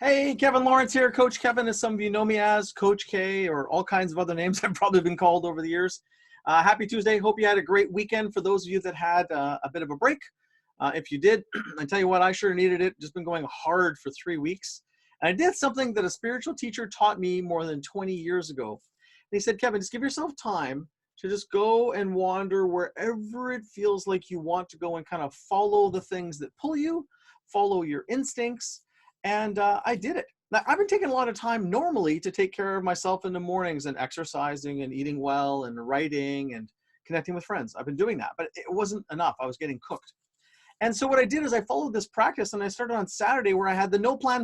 Hey, Kevin Lawrence here. Coach Kevin, as some of you know me as, Coach K, or all kinds of other names I've probably been called over the years. Happy Tuesday. Hope you had a great weekend. For those of you that had a bit of a break, if you did, I tell you what, I sure needed it. Just been going hard for 3 weeks. And I did something that a spiritual teacher taught me more than 20 years ago. They said, Kevin, just give yourself time to just go and wander wherever it feels like you want to go and kind of follow the things that pull you, follow your instincts. And I did it. Now, I've been taking a lot of time normally to take care of myself in the mornings and exercising and eating well and writing and connecting with friends. I've been doing that, but it wasn't enough. I was getting cooked. And so what I did is I followed this practice, and I started on Saturday where I had the no plan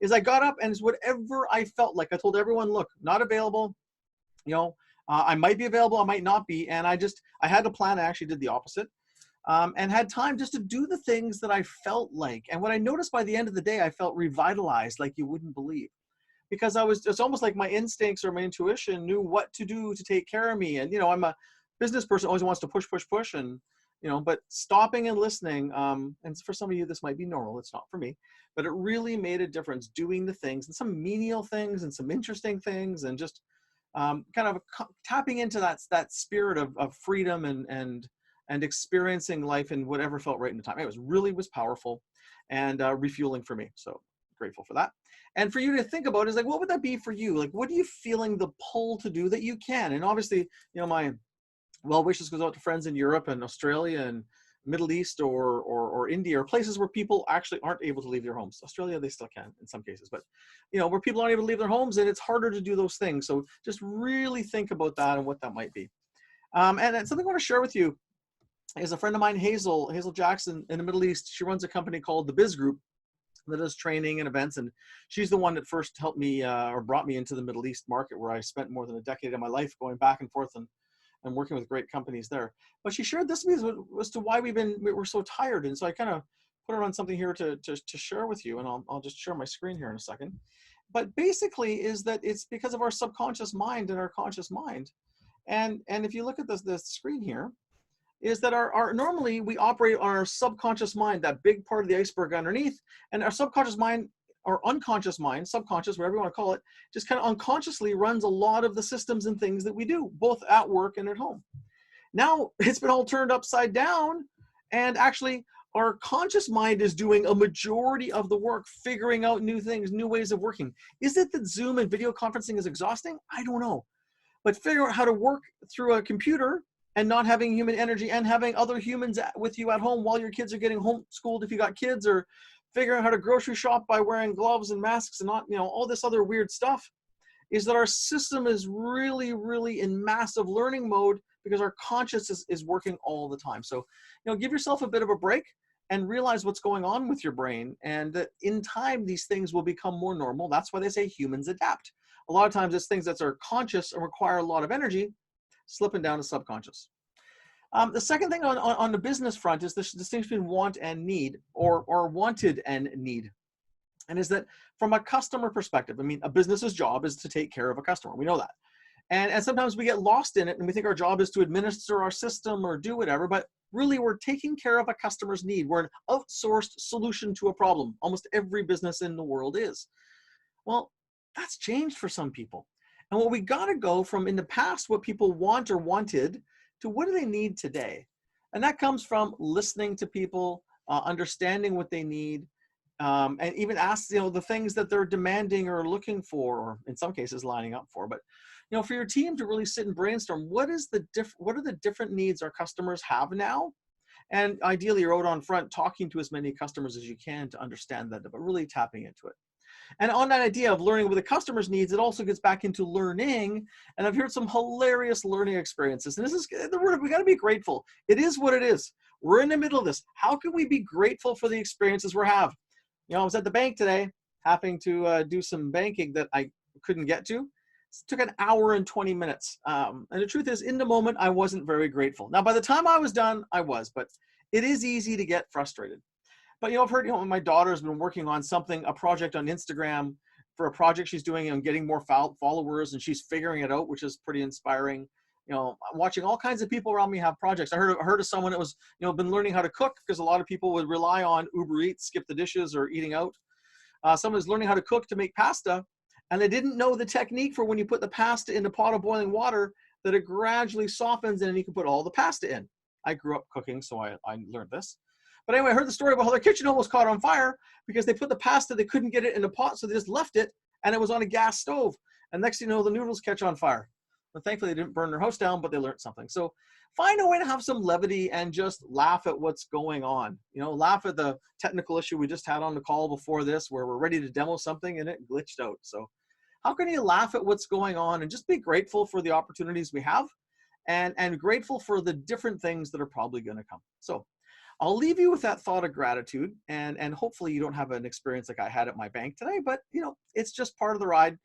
is I got up and it's whatever I felt like. I told everyone, look, not available, I might be available, I might not be. And I had a plan. I actually did the opposite. And had time just to do the things that I felt like. And what I noticed by the end of the day, I felt revitalized like you wouldn't believe. Because it's almost like my instincts or my intuition knew what to do to take care of me. And, I'm a business person, always wants to push. And, but stopping and listening, and for some of you, this might be normal. It's not for me. But it really made a difference doing the things, and some menial things and some interesting things, and just kind of tapping into that spirit of freedom and experiencing life in whatever felt right in the time. It was powerful and refueling for me. So grateful for that. And for you to think about is like, what would that be for you? Like, what are you feeling the pull to do that you can? And obviously, my well wishes goes out to friends in Europe and Australia and Middle East or India, or places where people actually aren't able to leave their homes. Australia, they still can in some cases, but where people aren't able to leave their homes, and it's harder to do those things. So just really think about that and what that might be. And something I want to share with you is a friend of mine, Hazel Jackson, in the Middle East. She runs a company called the Biz Group that does training and events. And she's the one that first helped me or brought me into the Middle East market, where I spent more than a decade of my life going back and forth and working with great companies there. But she shared this with me as to why we're so tired. And so I kind of put her on something here to share with you. And I'll just share my screen here in a second. But basically is that it's because of our subconscious mind and our conscious mind. And if you look at this screen here, is that our normally we operate on our subconscious mind, that big part of the iceberg underneath, and our subconscious mind, or unconscious mind, subconscious, whatever you want to call it, just kind of unconsciously runs a lot of the systems and things that we do, both at work and at home. Now it's been all turned upside down, and actually our conscious mind is doing a majority of the work, figuring out new things, new ways of working. Is it that Zoom and video conferencing is exhausting? I don't know. But figure out how to work through a computer and not having human energy and having other humans with you at home while your kids are getting homeschooled if you got kids, or figuring out how to grocery shop by wearing gloves and masks and not, all this other weird stuff, is that our system is really, really in massive learning mode because our consciousness is working all the time. So, give yourself a bit of a break and realize what's going on with your brain, and that in time, these things will become more normal. That's why they say humans adapt. A lot of times it's things that are conscious and require a lot of energy, slipping down to subconscious. The second thing on the business front is this distinction between want and need, or wanted and need. And is that from a customer perspective, a business's job is to take care of a customer. We know that. And sometimes we get lost in it and we think our job is to administer our system or do whatever, but really we're taking care of a customer's need. We're an outsourced solution to a problem. Almost every business in the world is. Well, that's changed for some people. And what we got to go from in the past, what people want or wanted, to what do they need today? And that comes from listening to people, understanding what they need, and even ask, the things that they're demanding or looking for, or in some cases lining up for. But, for your team to really sit and brainstorm, what are the different needs our customers have now? And ideally, you're out on front talking to as many customers as you can to understand that, but really tapping into it. And on that idea of learning what the customer's needs, it also gets back into learning. And I've heard some hilarious learning experiences. And this is the word, we got to be grateful. It is what it is. We're in the middle of this. How can we be grateful for the experiences we have? I was at the bank today, having to do some banking that I couldn't get to. It took an hour and 20 minutes. And the truth is, in the moment, I wasn't very grateful. Now, by the time I was done, I was. But it is easy to get frustrated. But I've heard, my daughter's been working on a project on Instagram for a project she's doing and getting more followers, and she's figuring it out, which is pretty inspiring. I'm watching all kinds of people around me have projects. I heard of someone that was, been learning how to cook, because a lot of people would rely on Uber Eats, skip the dishes, or eating out. someone was learning how to cook to make pasta, and they didn't know the technique for when you put the pasta in a pot of boiling water, that it gradually softens and then you can put all the pasta in. I grew up cooking, so I learned this. But anyway, I heard the story about how their kitchen almost caught on fire because they put the pasta, they couldn't get it in a pot, so they just left it, and it was on a gas stove. And next thing you know, the noodles catch on fire. But thankfully, they didn't burn their house down, but they learned something. So find a way to have some levity and just laugh at what's going on. You know, laugh at the technical issue we just had on the call before this, where we're ready to demo something and it glitched out. So how can you laugh at what's going on and just be grateful for the opportunities we have, and grateful for the different things that are probably going to come. So I'll leave you with that thought of gratitude, and hopefully you don't have an experience like I had at my bank today, but you know, it's just part of the ride.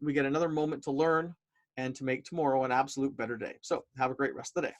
We get another moment to learn and to make tomorrow an absolute better day. So have a great rest of the day.